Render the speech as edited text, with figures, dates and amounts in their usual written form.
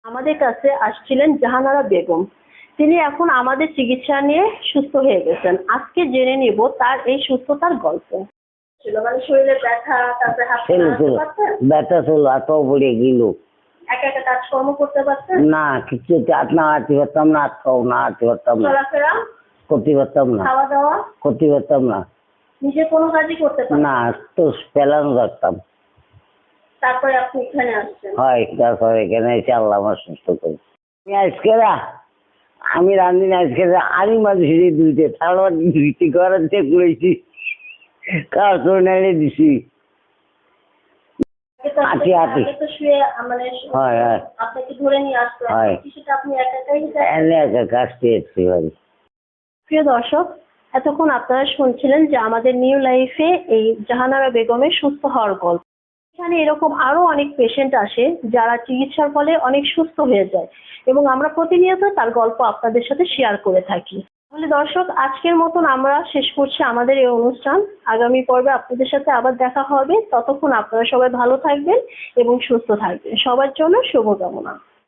আমাদের কাছে আসছিলেন জাহানারা বেগম। তিনি এখন আমাদের চিকিৎসা নিয়ে সুস্থ হয়ে গেছেন। আজকে জেনে নিব তার এই সুস্থতার গল্প। ছিল মানে শরীরে ব্যথা, তারপরে হাত পা নাড়াতে পারতেন? ব্যথা ছিল, হাতও পড়ে গেল। একা একা কাজকর্ম করতে পারতেন? না, কিছু হাত নাড়াতে পারতাম না, হাত পাও নাড়াতে পারতাম না, চলাফেরা করতে পারতাম না, খাওয়া দাওয়া করতে পারতাম না, নিজে কোনো কাজই করতে পারতেন না, তো পেলানো থাকতাম। তারপরে আপনি এখানে আসছেন। হয়, তারপরে এখানে এসে আল্লাহ আমার সুস্থ করি। আমি রান্ধি না আজকে, আমি মানুষের দুইতে তারপর দুইটি করাতে করেছি, কাজ নাইলে দিছি। হাঁটি হাঁটি আগে তো শুয়ে মানে হয় হয় আপনাকে ধরে নিয়ে আসতো, হয়। সেটা আপনি একা একাই এনে একটা কাজ পেয়েছি ভাই। প্রিয় দর্শক, এতক্ষণ আপনারা শুনছিলেন যে আমাদের নিউ লাইফে এই জাহানারা বেগমের সুস্থ হওয়ার গল্প। এখানে এরকম আরো অনেক পেশেন্ট আসে যারা চিকিৎসার ফলে অনেক সুস্থ হয়ে যায় এবং আমরা প্রতিনিয়ত তার গল্প আপনাদের সাথে শেয়ার করে থাকি। তাহলে দর্শক, আজকের মতন আমরা শেষ করছি আমাদের এই অনুষ্ঠান। আগামী পর্বে আপনাদের সাথে আবার দেখা হবে। ততক্ষণ আপনারা সবাই ভালো থাকবেন এবং সুস্থ থাকবেন। সবার জন্য শুভকামনা।